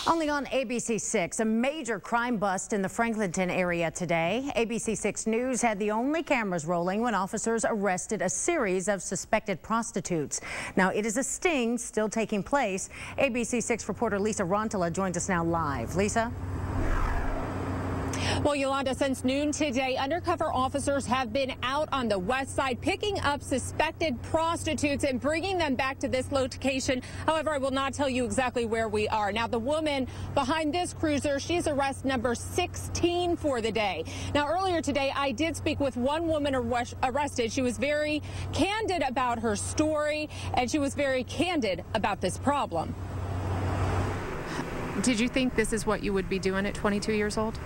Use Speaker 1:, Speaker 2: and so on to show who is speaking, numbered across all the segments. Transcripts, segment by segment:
Speaker 1: Only on ABC6, a major crime bust in the Franklinton area today. ABC6 News had the only cameras rolling when officers arrested a series of suspected prostitutes. Now, it is a sting still taking place. ABC6 reporter Lisa Rontola joins us now live. Lisa?
Speaker 2: Well, Yolanda, since noon today, undercover officers have been out on the west side picking up suspected prostitutes and bringing them back to this location. However, I will not tell you exactly where we are. Now, the woman behind this cruiser, she's arrest number 16 for the day. Now, earlier today, I did speak with one woman arrested. She was very candid about her story, and she was very candid about this problem.
Speaker 3: Did you think this is what you would be doing at 22 years old?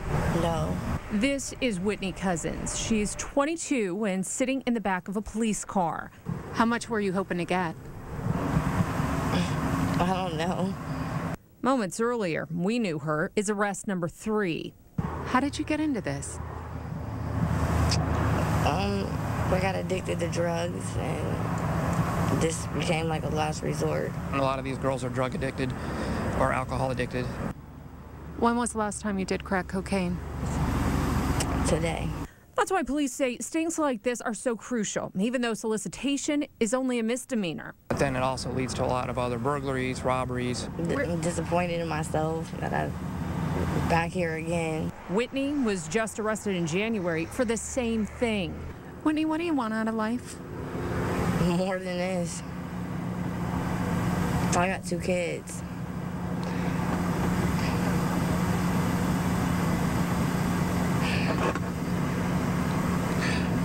Speaker 4: No.
Speaker 3: This is Whitney Cousins. She's 22 and sitting in the back of a police car. How much were you hoping to get?
Speaker 4: I don't know.
Speaker 3: Moments earlier, we knew her is arrest number 3. How did you get into this?
Speaker 4: I got addicted to drugs, and this became like a last resort.
Speaker 5: A lot of these girls are drug addicted or alcohol addicted.
Speaker 3: When was the last time you did crack cocaine?
Speaker 4: Today.
Speaker 3: That's why police say stings like this are so crucial, even though solicitation is only a misdemeanor.
Speaker 5: But then it also leads to a lot of other burglaries, robberies.
Speaker 4: I'm disappointed in myself that I'm back here again.
Speaker 3: Whitney was just arrested in January for the same thing. Whitney, what do you want out of life?
Speaker 4: More than this. I got 2 kids.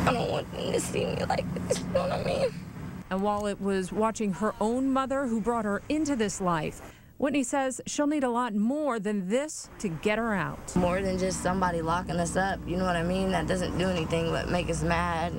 Speaker 4: I don't want them to see me like this, you know what I mean?
Speaker 3: And while it was watching her own mother who brought her into this life, Whitney says she'll need a lot more than this to get her out.
Speaker 4: More than just somebody locking us up, you know what I mean? That doesn't do anything but make us mad.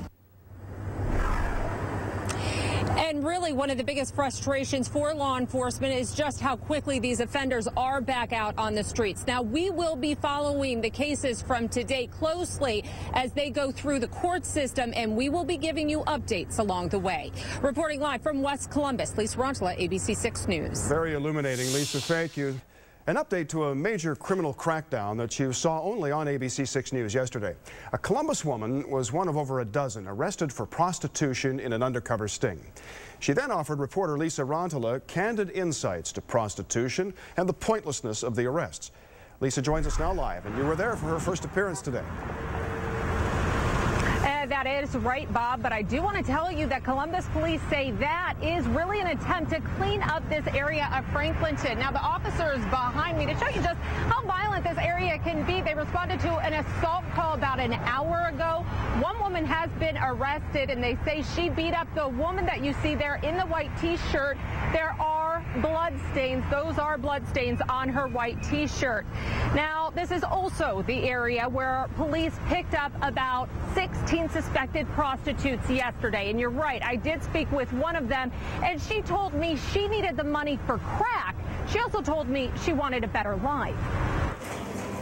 Speaker 2: And really, one of the biggest frustrations for law enforcement is just how quickly these offenders are back out on the streets. Now, we will be following the cases from today closely as they go through the court system, and we will be giving you updates along the way. Reporting live from West Columbus, Lisa Rontola, ABC6 News.
Speaker 6: Very illuminating, Lisa. Thank you. An update to a major criminal crackdown that you saw only on ABC6 News yesterday. A Columbus woman was one of over a dozen arrested for prostitution in an undercover sting. She then offered reporter Lisa Rontola candid insights to prostitution and the pointlessness of the arrests. Lisa joins us now live, and you were there for her first appearance today.
Speaker 2: That is right, Bob, but I do want to tell you that Columbus police say that is really an attempt to clean up this area of Franklinton. Now, the officers behind me, to show you just how violent this area can be, they responded to an assault call about an hour ago. One woman has been arrested, and they say she beat up the woman that you see there in the white T-shirt. There are blood stains. Those are blood stains on her white T-shirt. Now, this is also the area where police picked up about 16 suspected prostitutes yesterday. And you're right, I did speak with one of them, and she told me she needed the money for crack. She also told me she wanted a better life.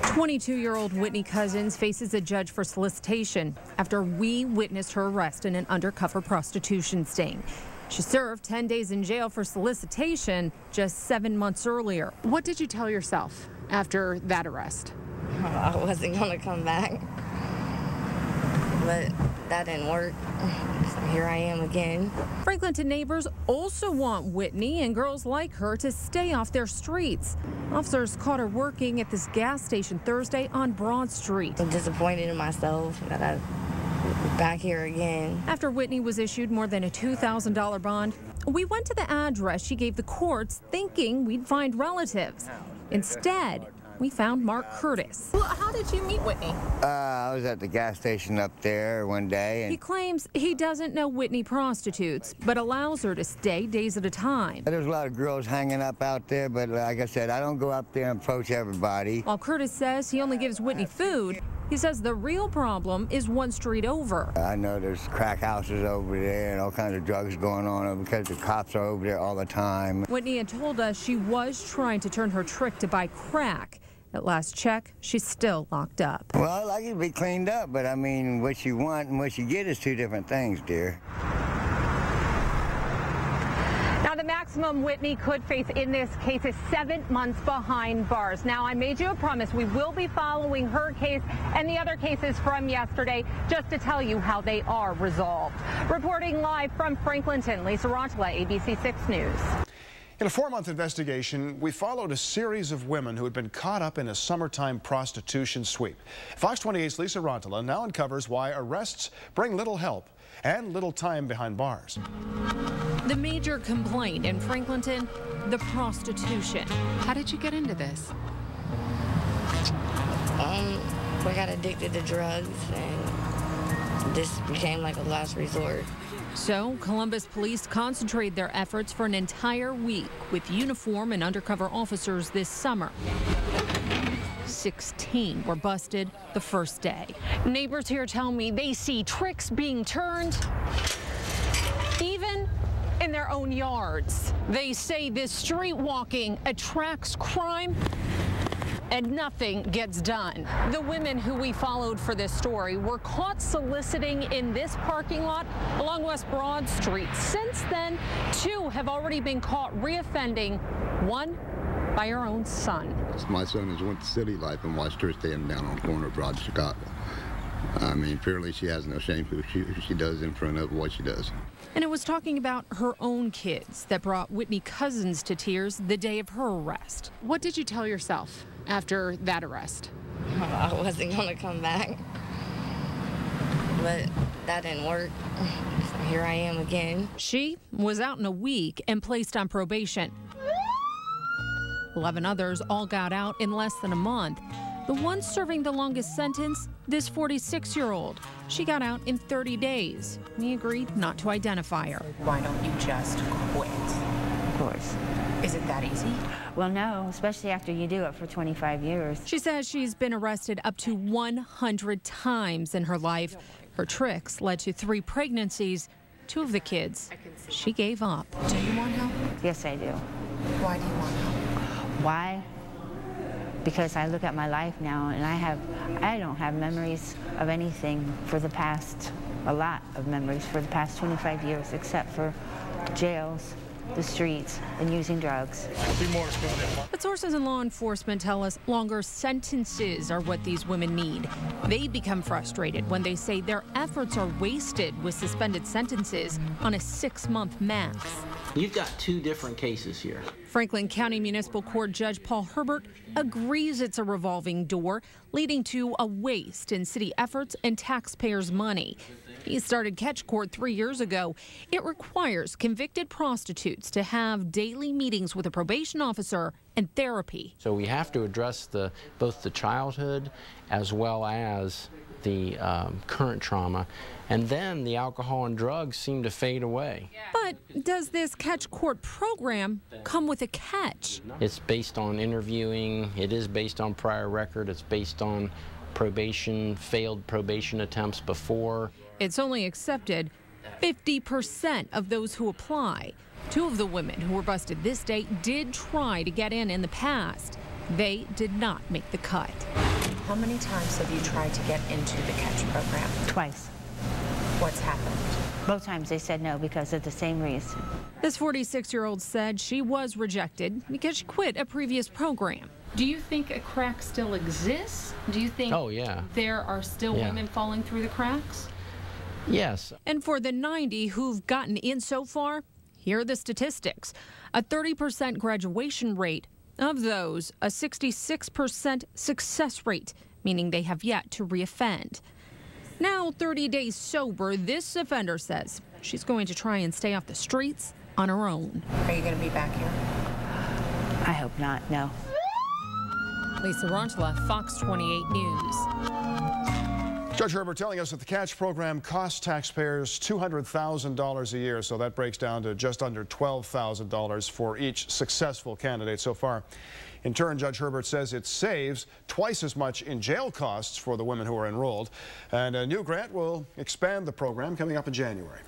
Speaker 3: 22-year-old Whitney Cousins faces a judge for solicitation after we witnessed her arrest in an undercover prostitution sting. She served 10 days in jail for solicitation just 7 months earlier. What did you tell yourself after that arrest?
Speaker 4: I wasn't going to come back, but that didn't work. So here I am again.
Speaker 3: Franklinton neighbors also want Whitney and girls like her to stay off their streets. Officers caught her working at this gas station Thursday on Broad Street.
Speaker 4: I'm disappointed in myself that I'm back here again.
Speaker 3: After Whitney was issued more than a $2,000 bond, we went to the address she gave the courts thinking we'd find relatives. Instead, we found Mark Curtis.
Speaker 2: Well, how did you meet Whitney?
Speaker 7: I was at the gas station up there one day. And
Speaker 3: he claims he doesn't know Whitney prostitutes, but allows her to stay days at a time.
Speaker 7: There's a lot of girls hanging up out there, but like I said, I don't go up there and approach everybody.
Speaker 3: While Curtis says he only gives Whitney food, he says the real problem is one street over.
Speaker 7: I know there's crack houses over there and all kinds of drugs going on because the cops are over there all the time.
Speaker 3: Whitney had told us she was trying to turn her trick to buy crack. At last check, she's still locked up.
Speaker 7: Well, I like it to be cleaned up, but I mean, what you want and what you get is 2 different things, dear.
Speaker 2: Now, the max maximum Whitney could face in this case is 7 months behind bars. Now, I made you a promise. We will be following her case and the other cases from yesterday just to tell you how they are resolved. Reporting live from Franklinton, Lisa Rontala, ABC 6 News.
Speaker 6: In a 4-month investigation, we followed a series of women who had been caught up in a summertime prostitution sweep. Fox 28's Lisa Rontala now uncovers why arrests bring little help and little time behind bars.
Speaker 3: The major complaint in Franklinton, the prostitution. How did you get into this?
Speaker 4: We got addicted to drugs, and this became like a last resort.
Speaker 3: So Columbus police concentrated their efforts for an entire week with uniform and undercover officers this summer. 16 were busted the first day. Neighbors here tell me they see tricks being turned, even in their own yards. They say this street walking attracts crime and nothing gets done. The women who we followed for this story were caught soliciting in this parking lot along West Broad Street. Since then, 2 have already been caught reoffending, one by her own son.
Speaker 8: My son has went to city life and watched her standing down on the corner of Broad Chicago. I mean, apparently she has no shame for who she does in front of what she does.
Speaker 3: And it was talking about her own kids that brought Whitney Cousins to tears the day of her arrest. What did you tell yourself after that arrest?
Speaker 4: I wasn't going to come back, but that didn't work. So here I am again.
Speaker 3: She was out in a week and placed on probation. 11 others all got out in less than a month. The one serving the longest sentence, this 46-year-old. She got out in 30 days. We agreed not to identify her.
Speaker 9: Why don't you just quit?
Speaker 10: Of course.
Speaker 9: Is it that easy?
Speaker 10: Well, no, especially after you do it for 25 years.
Speaker 3: She says she's been arrested up to 100 times in her life. Her tricks led to 3 pregnancies. 2 of the kids she gave up.
Speaker 9: Do you want help?
Speaker 10: Yes, I do.
Speaker 9: Why do you want help?
Speaker 10: Why? Because I look at my life now and I don't have memories of anything for the past, a lot of memories for the past 25 years, except for jails, the streets, and using drugs.
Speaker 3: But sources in law enforcement tell us longer sentences are what these women need. They become frustrated when they say their efforts are wasted with suspended sentences on a 6-month max.
Speaker 11: You've got 2 different cases here.
Speaker 3: Franklin County Municipal Court Judge Paul Herbert agrees it's a revolving door, leading to a waste in city efforts and taxpayers' money. He started Catch Court 3 years ago. It requires convicted prostitutes to have daily meetings with a probation officer and therapy.
Speaker 11: So we have to address both the childhood as well as the current trauma, and then the alcohol and drugs seem to fade away.
Speaker 3: But does this Catch Court program come with a catch?
Speaker 11: It's based on interviewing, it is based on prior record, it's based on probation, failed probation attempts before.
Speaker 3: It's only accepted 50% of those who apply. 2 of the women who were busted this day did try to get in the past. They did not make the cut.
Speaker 9: How many times have you tried to get into the Catch program?
Speaker 10: Twice.
Speaker 9: What's happened?
Speaker 10: Both times they said no because of the same reason.
Speaker 3: This 46-year-old said she was rejected because she quit a previous program. Do you think a crack still exists? Do you think there are still women falling through the cracks?
Speaker 11: Yes.
Speaker 3: And for the 90 who've gotten in so far, here are the statistics. A 30% graduation rate. Of those, a 66% success rate, meaning they have yet to reoffend. Now 30 days sober, this offender says she's going to try and stay off the streets on her own.
Speaker 9: Are you going to be back here?
Speaker 10: I hope not, no.
Speaker 3: Lisa Rontala, Fox 28 News.
Speaker 6: Judge Herbert telling us that the Catch program costs taxpayers $200,000 a year, so that breaks down to just under $12,000 for each successful candidate so far. In turn, Judge Herbert says it saves twice as much in jail costs for the women who are enrolled, and a new grant will expand the program coming up in January.